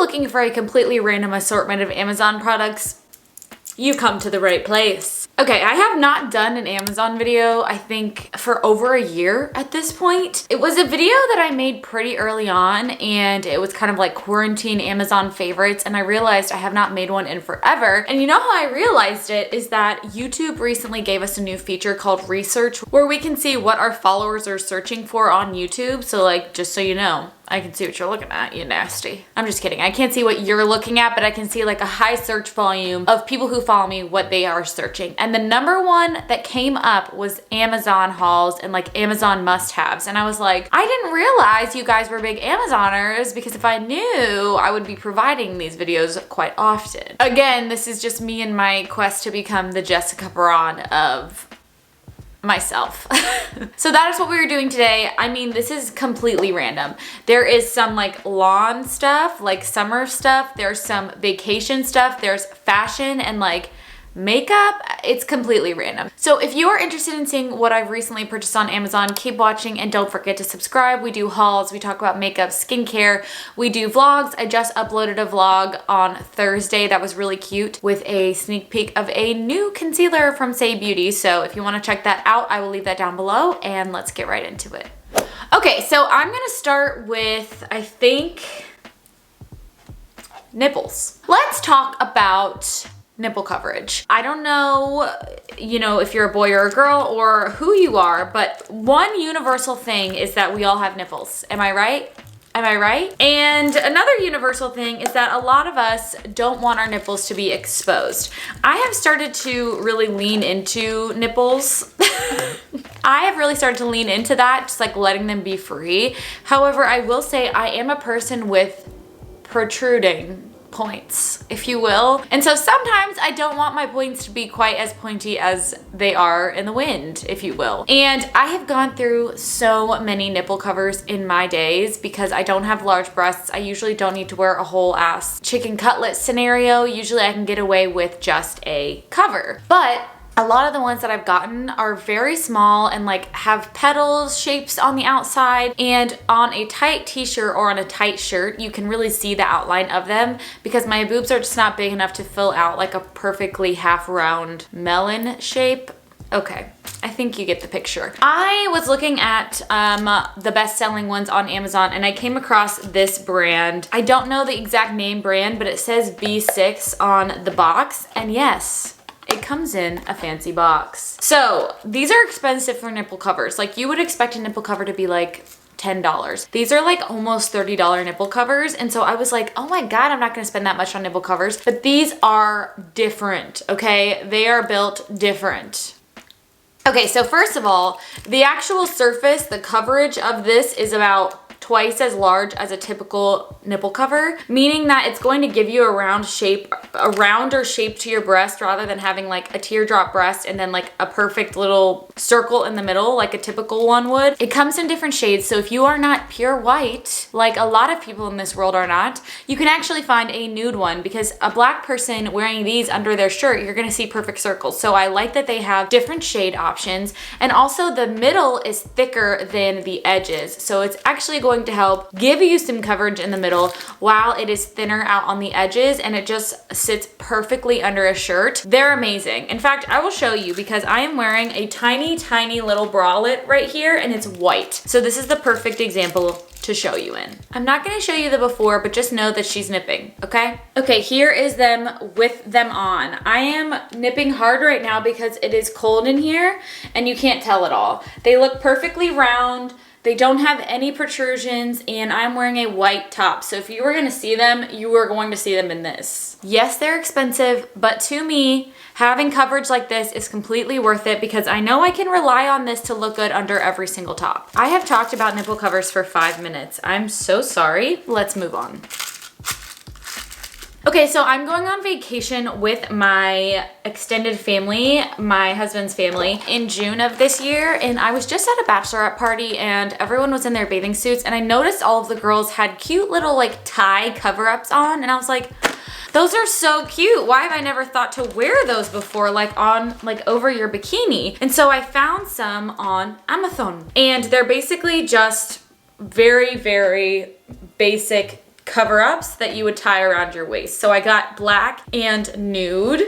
looking for a completely random assortment of Amazon products, you've come to the right place. Okay, I have not done an Amazon video, I think, for over a year at this point. It was a video that I made pretty early on, and it was kind of like quarantine Amazon favorites, and I realized I have not made one in forever. And you know how I realized it is that YouTube recently gave us a new feature called Research, where we can see what our followers are searching for on YouTube. So like, just so you know, I can see what you're looking at, you nasty. I'm just kidding. I can't see what you're looking at, but I can see like a high search volume of people who follow me, what they are searching. And the number one that came up was Amazon hauls and like Amazon must-haves. And I was like, I didn't realize you guys were big Amazoners, because if I knew, I would be providing these videos quite often. Again, this is just me and my quest to become the Jessica Braun of myself. So that is what we were doing today. I mean, this is completely random. There is some like lawn stuff, like summer stuff. There's some vacation stuff. There's fashion and like makeup. It's completely random. So if you are interested in seeing what I've recently purchased on Amazon, keep watching and don't forget to subscribe. We do hauls, we talk about makeup, skincare, we do vlogs. I just uploaded a vlog on Thursday that was really cute with a sneak peek of a new concealer from Say Beauty. So if you want to check that out, I will leave that down below, and let's get right into it. Okay, so I'm gonna start with, I think, nipples. Let's talk about nipple coverage. I don't know, you know, if you're a boy or a girl or who you are, but one universal thing is that we all have nipples. Am I right? Am I right? And another universal thing is that a lot of us don't want our nipples to be exposed. I have started to really lean into nipples. I have really started to lean into that, just like letting them be free. However, I will say I am a person with protruding points, if you will. And so sometimes I don't want my points to be quite as pointy as they are in the wind, if you will. And I have gone through so many nipple covers in my days because I don't have large breasts. I usually don't need to wear a whole ass chicken cutlet scenario. Usually I can get away with just a cover. But a lot of the ones that I've gotten are very small and like have petals shapes on the outside, and on a tight t-shirt or on a tight shirt you can really see the outline of them because my boobs are just not big enough to fill out like a perfectly half round melon shape. Okay, I think you get the picture. I was looking at the best-selling ones on Amazon, and I came across this brand. I don't know the exact name brand, but it says B6 on the box, and yes, it comes in a fancy box. So these are expensive for nipple covers. Like, you would expect a nipple cover to be like $10. These are like almost $30 nipple covers. And so I was like, oh my God, I'm not gonna spend that much on nipple covers. But these are different, okay? They are built different. Okay, so first of all, the actual surface, the coverage of this is about twice as large as a typical nipple cover, meaning that it's going to give you a round shape, a rounder shape to your breast rather than having like a teardrop breast and then like a perfect little circle in the middle like a typical one would. It comes in different shades, so if you are not pure white, like a lot of people in this world are not, you can actually find a nude one, because a black person wearing these under their shirt, you're gonna see perfect circles. So I like that they have different shade options, and also the middle is thicker than the edges, so it's actually going to help give you some coverage in the middle while it is thinner out on the edges, and it just sits perfectly under a shirt. They're amazing. In fact, I will show you because I am wearing a tiny little bralette right here, and it's white. So this is the perfect example to show you in. I'm not gonna show you the before, but just know that she's nipping, okay? Okay, here is them with them on. I am nipping hard right now because it is cold in here and you can't tell at all. They look perfectly round. They don't have any protrusions, and I'm wearing a white top. So if you were gonna see them, you were going to see them in this. Yes, they're expensive, but to me, having coverage like this is completely worth it because I know I can rely on this to look good under every single top. I have talked about nipple covers for 5 minutes. I'm so sorry. Let's move on. Okay, so I'm going on vacation with my extended family, my husband's family, in June of this year, and I was just at a bachelorette party and everyone was in their bathing suits, and I noticed all of the girls had cute little like tie cover-ups on, and I was like, those are so cute. Why have I never thought to wear those before, like on, like over your bikini? And so I found some on Amazon, and they're basically just very basic cover-ups that you would tie around your waist. So I got black and nude.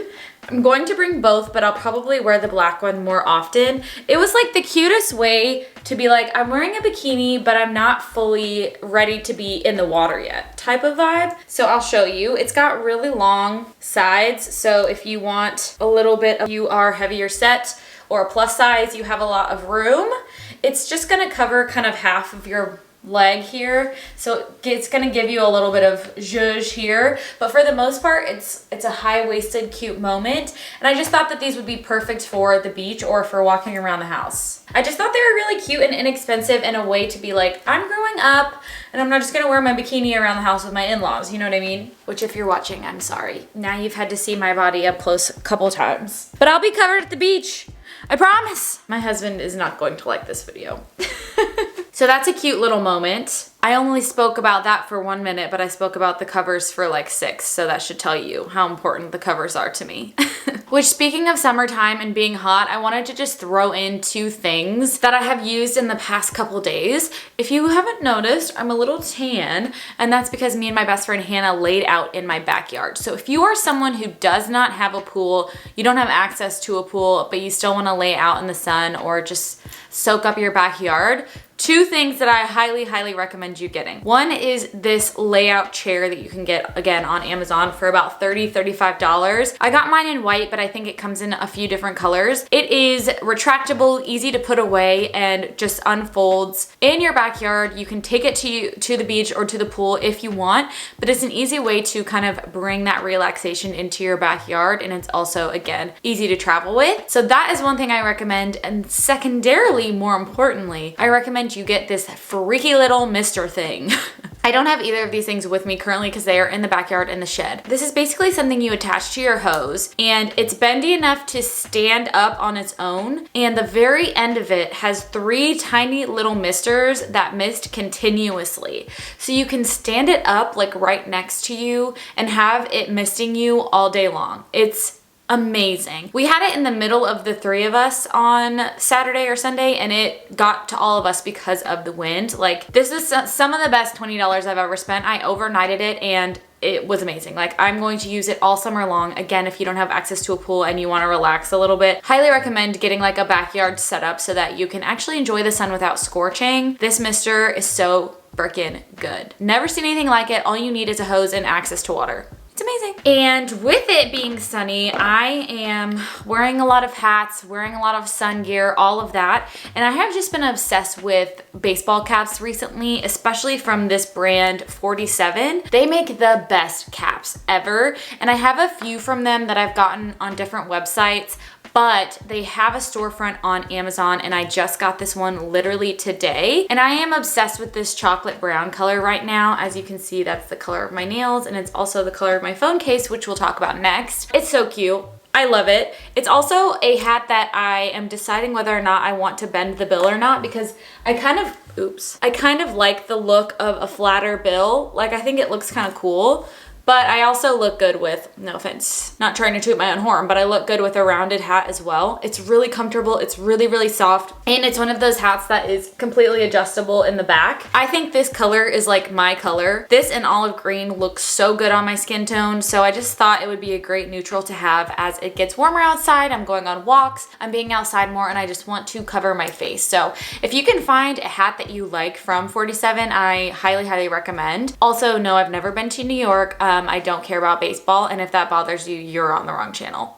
I'm going to bring both, but I'll probably wear the black one more often. It was like the cutest way to be like, I'm wearing a bikini, but I'm not fully ready to be in the water yet type of vibe. So I'll show you. It's got really long sides. So if you want a little bit of, you are heavier set or a plus size, you have a lot of room. It's just gonna cover kind of half of your leg here, so it's gonna give you a little bit of zhuzh here, but for the most part it's a high-waisted cute moment, and I just thought that these would be perfect for the beach or for walking around the house. I just thought they were really cute and inexpensive in a way to be like, I'm growing up and I'm not just gonna wear my bikini around the house with my in-laws, you know what I mean? Which if you're watching, I'm sorry. Now you've had to see my body up close a couple times. But I'll be covered at the beach, I promise. My husband is not going to like this video. So that's a cute little moment. I only spoke about that for 1 minute, but I spoke about the covers for like 6, so that should tell you how important the covers are to me. Which, speaking of summertime and being hot, I wanted to just throw in 2 things that I have used in the past couple days. If you haven't noticed, I'm a little tan, and that's because me and my best friend Hannah laid out in my backyard. So if you are someone who does not have a pool, you don't have access to a pool, but you still want to lay out in the sun or just soak up your backyard, 2 things that I highly, highly recommend you getting. One is this layout chair that you can get, again, on Amazon for about $30, $35. I got mine in white, but I think it comes in a few different colors. It is retractable, easy to put away, and just unfolds in your backyard. You can take it to the beach or to the pool if you want, but it's an easy way to kind of bring that relaxation into your backyard, and it's also, again, easy to travel with. So that is one thing I recommend, and secondarily, more importantly, I recommend you get this freaky little mister thing. I don't have either of these things with me currently because they are in the backyard in the shed. This is basically something you attach to your hose, and it's bendy enough to stand up on its own, and the very end of it has 3 tiny little misters that mist continuously. So you can stand it up like right next to you and have it misting you all day long. It's amazing. We had it in the middle of the 3 of us on Saturday or Sunday, and it got to all of us because of the wind. Like, this is some of the best $20 I've ever spent. I overnighted it and it was amazing. Like, I'm going to use it all summer long. Again, if you don't have access to a pool and you want to relax a little bit, highly recommend getting like a backyard setup so that you can actually enjoy the sun without scorching. This mister is so freaking good. Never seen anything like it. All you need is a hose and access to water. It's amazing. And with it being sunny, I am wearing a lot of hats, wearing a lot of sun gear, all of that. And I have just been obsessed with baseball caps recently, especially from this brand 47. They make the best caps ever. And I have a few from them that I've gotten on different websites, but they have a storefront on Amazon, and I just got this one literally today. And I am obsessed with this chocolate brown color right now. As you can see, that's the color of my nails, and it's also the color of my phone case, which we'll talk about next. It's so cute. I love it. It's also a hat that I am deciding whether or not I want to bend the bill or not, because I kind of like the look of a flatter bill. Like, I think it looks kind of cool. But I also look good with, no offense, not trying to toot my own horn, but I look good with a rounded hat as well. It's really comfortable, it's really, really soft, and it's one of those hats that is completely adjustable in the back. I think this color is like my color. This and olive green looks so good on my skin tone, so I just thought it would be a great neutral to have as it gets warmer outside. I'm going on walks, I'm being outside more, and I just want to cover my face. So if you can find a hat that you like from 47, I highly, highly recommend. Also, no, I've never been to New York. I don't care about baseball, and if that bothers you, you're on the wrong channel.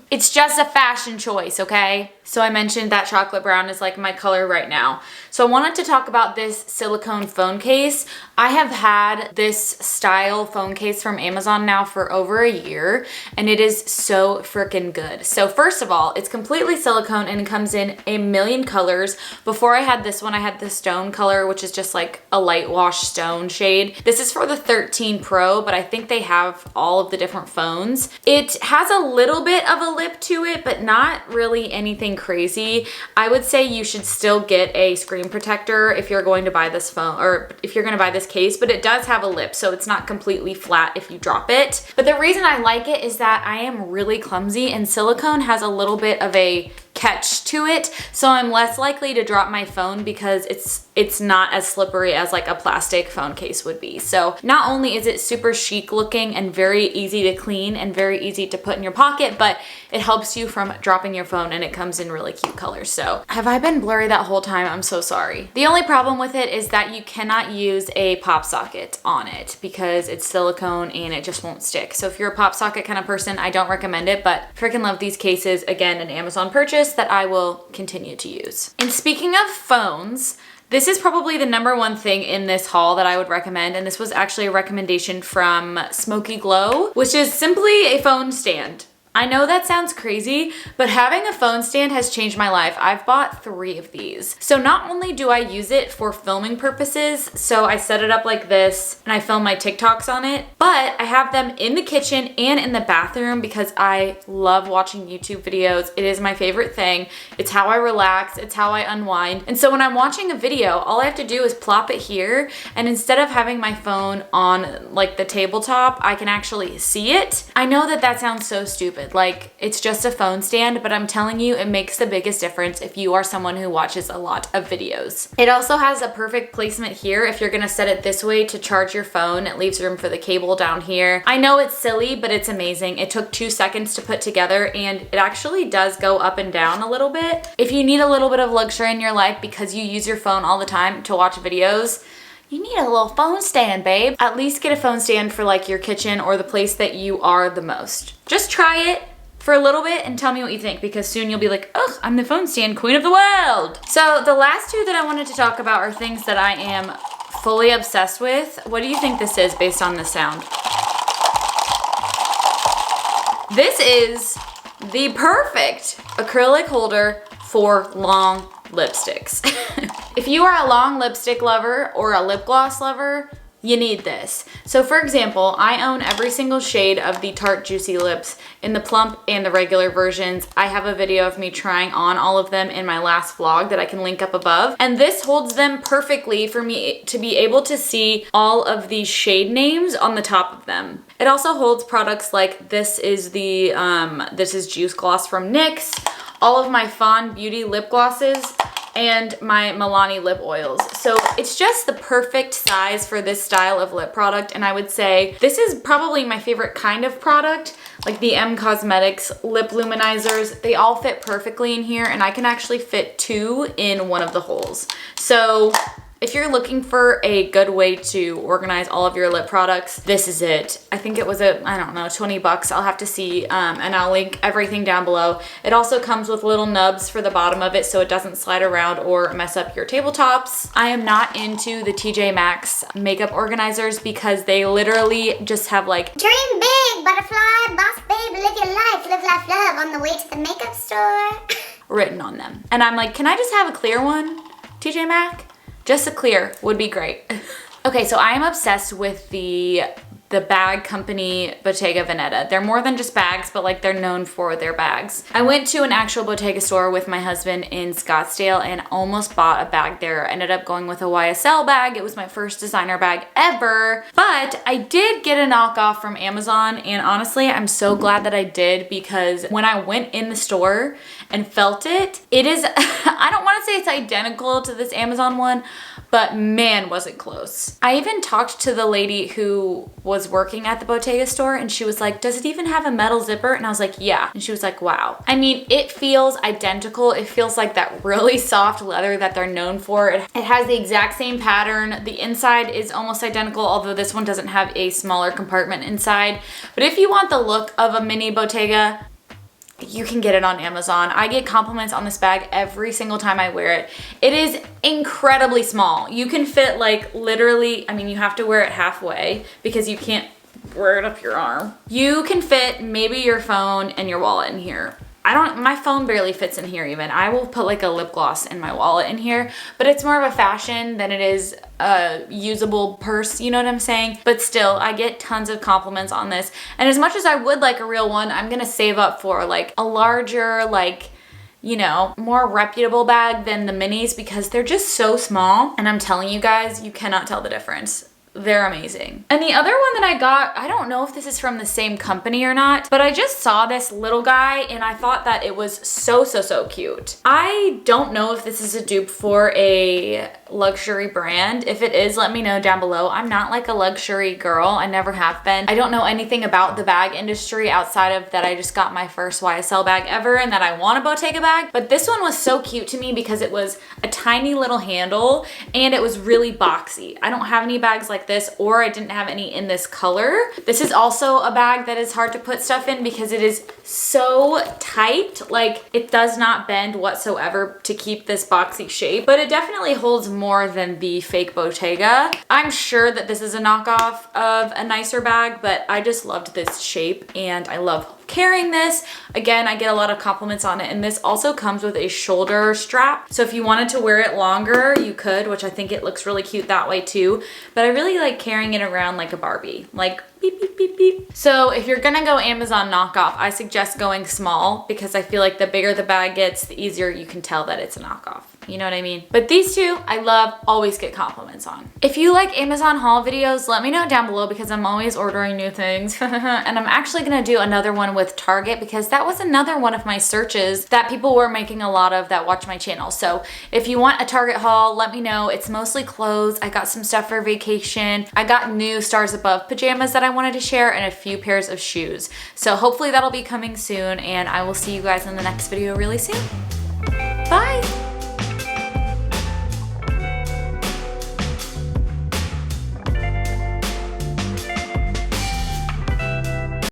It's just a fashion choice, okay? So I mentioned that chocolate brown is like my color right now. So I wanted to talk about this silicone phone case. I have had this style phone case from Amazon now for over a year, and it is so freaking good. So first of all, it's completely silicone and it comes in a million colors. Before I had this one, I had the stone color, which is just like a light wash stone shade. This is for the 13 Pro, but I think they have all of the different phones. It has a little bit of a lip to it, but not really anything crazy. I would say you should still get a screen protector if you're going to buy this phone, or if you're going to buy this case, but it does have a lip, so it's not completely flat if you drop it. But the reason I like it is that I am really clumsy, and silicone has a little bit of a catch to it, so I'm less likely to drop my phone because it's not as slippery as like a plastic phone case would be. So not only is it super chic looking and very easy to clean and very easy to put in your pocket, but it helps you from dropping your phone, and it comes in really cute colors. So have I been blurry that whole time? I'm so sorry. The only problem with it is that you cannot use a pop socket on it because it's silicone and it just won't stick. So if you're a pop socket kind of person, I don't recommend it, but freaking love these cases. Again, an Amazon purchase that I will continue to use. And speaking of phones, this is probably the #1 thing in this haul that I would recommend, and this was actually a recommendation from Smoky Glow, which is simply a phone stand. I know that sounds crazy, but having a phone stand has changed my life. I've bought 3 of these. So not only do I use it for filming purposes, so I set it up like this and I film my TikToks on it, but I have them in the kitchen and in the bathroom because I love watching YouTube videos. It is my favorite thing. It's how I relax, it's how I unwind. And so when I'm watching a video, all I have to do is plop it here, and instead of having my phone on like the tabletop, I can actually see it. I know that that sounds so stupid. Like, it's just a phone stand, but I'm telling you, it makes the biggest difference if you are someone who watches a lot of videos. It also has a perfect placement here if you're gonna set it this way to charge your phone. It leaves room for the cable down here. I know it's silly, but it's amazing. It took 2 seconds to put together, and it actually does go up and down a little bit. If you need a little bit of luxury in your life because you use your phone all the time to watch videos, you need a little phone stand, babe. At least get a phone stand for like your kitchen or the place that you are the most. Just try it for a little bit and tell me what you think, because soon you'll be like, oh, I'm the phone stand queen of the world. So the last 2 that I wanted to talk about are things that I am fully obsessed with. What do you think this is based on the sound? This is the perfect acrylic holder for long lipsticks. If you are a long lipstick lover or a lip gloss lover, you need this. So for example, I own every single shade of the Tarte Juicy Lips in the plump and the regular versions. I have a video of me trying on all of them in my last vlog that I can link up above. And this holds them perfectly for me to be able to see all of these shade names on the top of them. It also holds products like this is Juice Gloss from NYX, all of my Fawn Beauty lip glosses, and my Milani lip oils. So it's just the perfect size for this style of lip product, and I would say this is probably my favorite kind of product, like the M Cosmetics lip luminizers. They all fit perfectly in here, and I can actually fit 2 in one of the holes. So if you're looking for a good way to organize all of your lip products, this is it. I think it was I don't know, 20 bucks. I'll have to see, and I'll link everything down below. It also comes with little nubs for the bottom of it so it doesn't slide around or mess up your tabletops. I am not into the TJ Maxx makeup organizers because they literally just have like, dream big, butterfly, boss babe, live your life, live life, love on the way to the makeup store written on them. And I'm like, can I just have a clear one, TJ Maxx? Just a clear would be great. Okay, so I am obsessed with the bag company Bottega Veneta. They're more than just bags, but like they're known for their bags. I went to an actual Bottega store with my husband in Scottsdale and almost bought a bag there. I ended up going with a YSL bag. It was my first designer bag ever, but I did get a knockoff from Amazon, and honestly, I'm so glad that I did, because when I went in the store and felt it, it is, I don't want to say it's identical to this Amazon one, but man, was it close. I even talked to the lady who was working at the Bottega store, and she was like, does it even have a metal zipper? And I was like, yeah. And she was like, wow. I mean, it feels identical. It feels like that really soft leather that they're known for. It has the exact same pattern. The inside is almost identical, although this one doesn't have a smaller compartment inside. But if you want the look of a mini Bottega, you can get it on Amazon. I get compliments on this bag every single time I wear it. It is incredibly small. You can fit like literally, I mean, you have to wear it halfway because you can't wear it up your arm. You can fit maybe your phone and your wallet in here. My phone barely fits in here even. I will put like a lip gloss in my wallet in here, but it's more of a fashion than it is a usable purse, you know what I'm saying? But still, I get tons of compliments on this. And as much as I would like a real one, I'm gonna save up for like a larger, like, you know, more reputable bag than the minis because they're just so small. And I'm telling you guys, you cannot tell the difference. they're amazing. And the other one that I got, I don't know if this is from the same company or not, but I just saw this little guy and I thought that it was so cute. I don't know if this is a dupe for a luxury brand. If it is, let me know down below. I'm not like a luxury girl. I never have been. I don't know anything about the bag industry outside of that I just got my first YSL bag ever and that I want a Bottega bag. But this one was so cute to me because it was a tiny little handle and it was really boxy. I don't have any bags like this, or I didn't have any in this color. This is also a bag that is hard to put stuff in because it is so tight. Like, it does not bend whatsoever to keep this boxy shape, but it definitely holds more than the fake Bottega. I'm sure that this is a knockoff of a nicer bag, but I just loved this shape and I love carrying this. Again, I get a lot of compliments on it, and this also comes with a shoulder strap. So if you wanted to wear it longer, you could, which I think it looks really cute that way too. But I really like carrying it around like a Barbie, like beep, beep, beep, beep. So if you're gonna go Amazon knockoff, I suggest going small because I feel like the bigger the bag gets, the easier you can tell that it's a knockoff. You know what I mean? But these two, I love, always get compliments on. If you like Amazon haul videos, let me know down below because I'm always ordering new things. And I'm actually gonna do another one with Target because that was another one of my searches that people were making a lot of that watch my channel. So if you want a Target haul, let me know. It's mostly clothes. I got some stuff for vacation. I got new Stars Above pajamas that I wanted to share and a few pairs of shoes. So hopefully that'll be coming soon, and I will see you guys in the next video really soon. Bye!